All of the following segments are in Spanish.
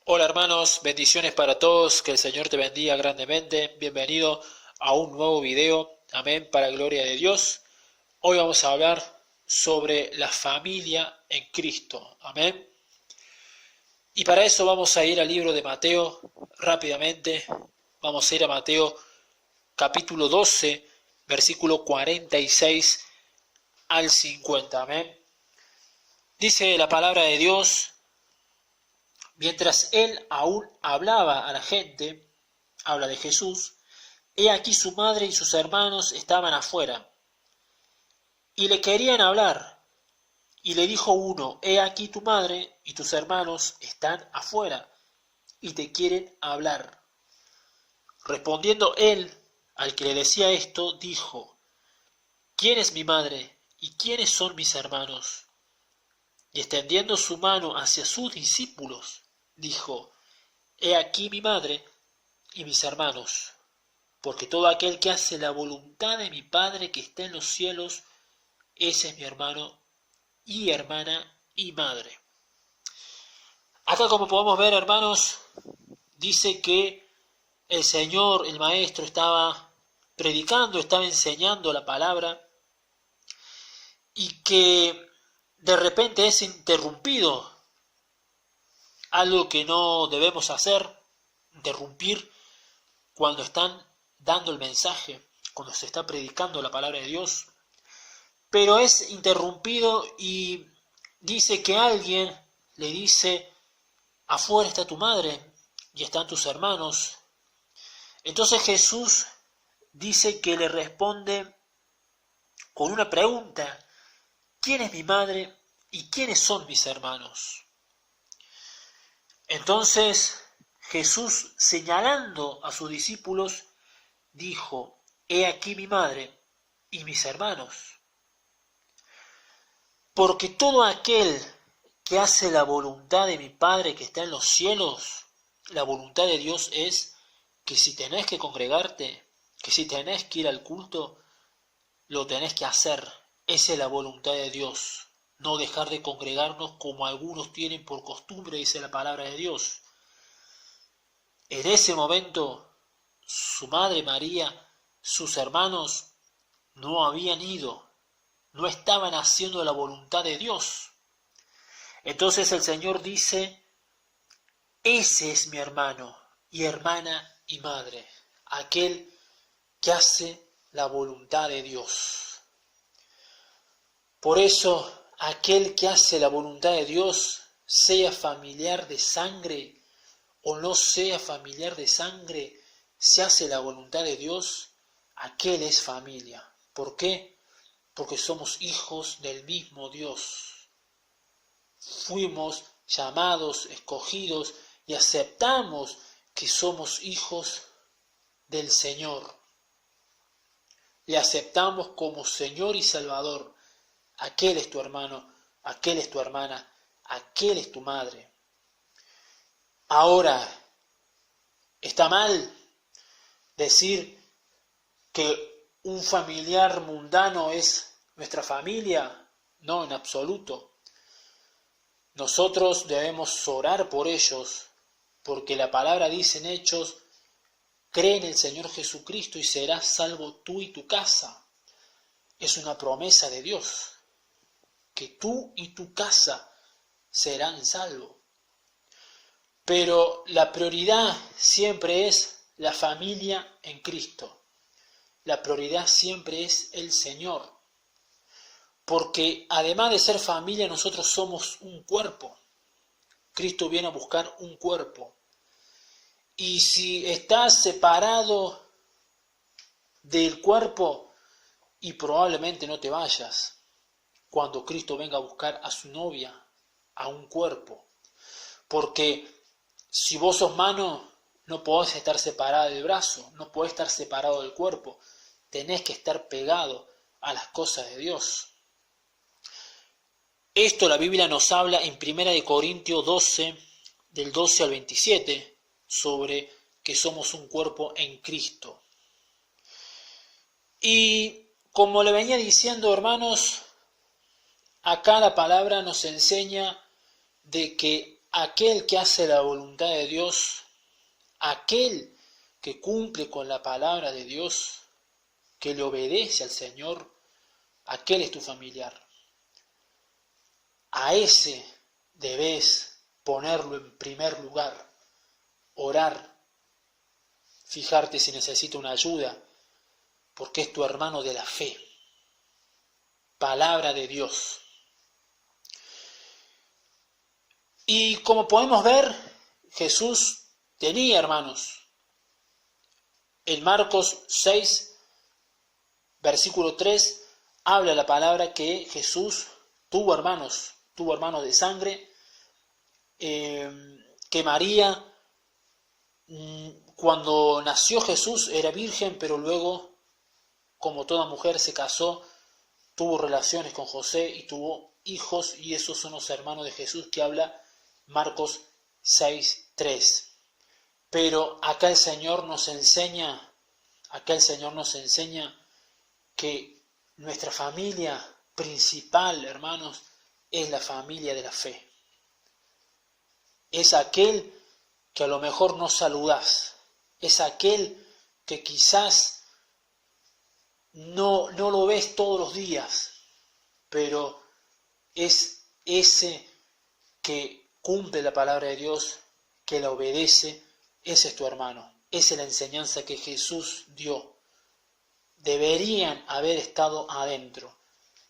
Hola hermanos, bendiciones para todos, que el Señor te bendiga grandemente. Bienvenido a un nuevo video, amén, para gloria de Dios. Hoy vamos a hablar sobre la familia en Cristo, amén. Y para eso vamos a ir al libro de Mateo rápidamente. Vamos a ir a Mateo capítulo 12, versículo 46 al 50, amén. Dice la palabra de Dios: mientras él aún hablaba a la gente, habla de Jesús, he aquí su madre y sus hermanos estaban afuera, y le querían hablar. Y le dijo uno: he aquí tu madre y tus hermanos están afuera, y te quieren hablar. Respondiendo él al que le decía esto, dijo: ¿quién es mi madre y quiénes son mis hermanos? Y extendiendo su mano hacia sus discípulos, dijo: he aquí mi madre y mis hermanos, porque todo aquel que hace la voluntad de mi Padre que está en los cielos, ese es mi hermano y hermana y madre. Acá, como podemos ver, hermanos, dice que el Señor, el Maestro, estaba predicando, estaba enseñando la palabra, y que de repente es interrumpido, algo que no debemos hacer, interrumpir cuando están dando el mensaje, cuando se está predicando la palabra de Dios. Pero es interrumpido y dice que alguien le dice: afuera está tu madre y están tus hermanos. Entonces Jesús dice que le responde con una pregunta: ¿quién es mi madre y quiénes son mis hermanos? Entonces Jesús, señalando a sus discípulos, dijo: he aquí mi madre y mis hermanos. Porque todo aquel que hace la voluntad de mi Padre que está en los cielos, la voluntad de Dios es que si tenés que congregarte, que si tenés que ir al culto, lo tenés que hacer. Esa es la voluntad de Dios. No dejar de congregarnos como algunos tienen por costumbre, dice la palabra de Dios. En ese momento, su madre María, sus hermanos, no habían ido, no estaban haciendo la voluntad de Dios. Entonces el Señor dice: ese es mi hermano y hermana y madre, aquel que hace la voluntad de Dios. Por eso, aquel que hace la voluntad de Dios, sea familiar de sangre o no sea familiar de sangre, si hace la voluntad de Dios, aquel es familia. ¿Por qué? Porque somos hijos del mismo Dios. Fuimos llamados, escogidos, y aceptamos que somos hijos del Señor. Le aceptamos como Señor y Salvador. Aquel es tu hermano, aquel es tu hermana, aquel es tu madre. Ahora, ¿está mal decir que un familiar mundano es nuestra familia? No, en absoluto. Nosotros debemos orar por ellos, porque la palabra dice en Hechos: cree en el Señor Jesucristo y serás salvo tú y tu casa. Es una promesa de Dios, que tú y tu casa serán salvos. Pero la prioridad siempre es la familia en Cristo. La prioridad siempre es el Señor. Porque además de ser familia, nosotros somos un cuerpo. Cristo viene a buscar un cuerpo. Y si estás separado del cuerpo, y probablemente no te vayas cuando Cristo venga a buscar a su novia, a un cuerpo. Porque si vos sos mano, no podés estar separado del brazo, no podés estar separado del cuerpo. Tenés que estar pegado a las cosas de Dios. Esto la Biblia nos habla en 1 Corintios 12, del 12 al 27, sobre que somos un cuerpo en Cristo. Y como le venía diciendo, hermanos, acá la palabra nos enseña de que aquel que hace la voluntad de Dios, aquel que cumple con la palabra de Dios, que le obedece al Señor, aquel es tu familiar. A ese debes ponerlo en primer lugar, orar, fijarte si necesita una ayuda, porque es tu hermano de la fe. Palabra de Dios. Y como podemos ver, Jesús tenía hermanos. En Marcos 6, versículo 3, habla la palabra que Jesús tuvo hermanos de sangre, que María, cuando nació Jesús, era virgen, pero luego, como toda mujer, se casó, tuvo relaciones con José y tuvo hijos, y esos son los hermanos de Jesús que habla Marcos 6:3. Pero acá el Señor nos enseña que nuestra familia principal, hermanos, es la familia de la fe. Es aquel que a lo mejor no saludás, es aquel que quizás no lo ves todos los días, pero es ese que cumple la palabra de Dios, que la obedece, ese es tu hermano. Esa es la enseñanza que Jesús dio. Deberían haber estado adentro.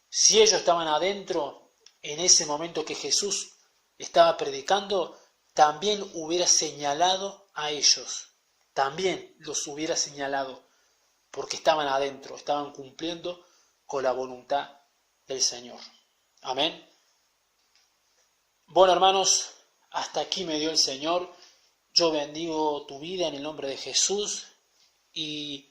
Si ellos estaban adentro, en ese momento que Jesús estaba predicando, también hubiera señalado a ellos. También los hubiera señalado, porque estaban adentro, estaban cumpliendo con la voluntad del Señor. Amén. Bueno, hermanos, hasta aquí me dio el Señor. Yo bendigo tu vida en el nombre de Jesús y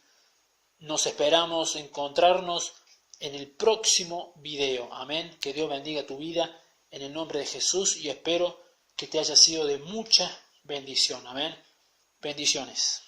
nos esperamos encontrarnos en el próximo video. Amén. Que Dios bendiga tu vida en el nombre de Jesús y espero que te haya sido de mucha bendición. Amén. Bendiciones.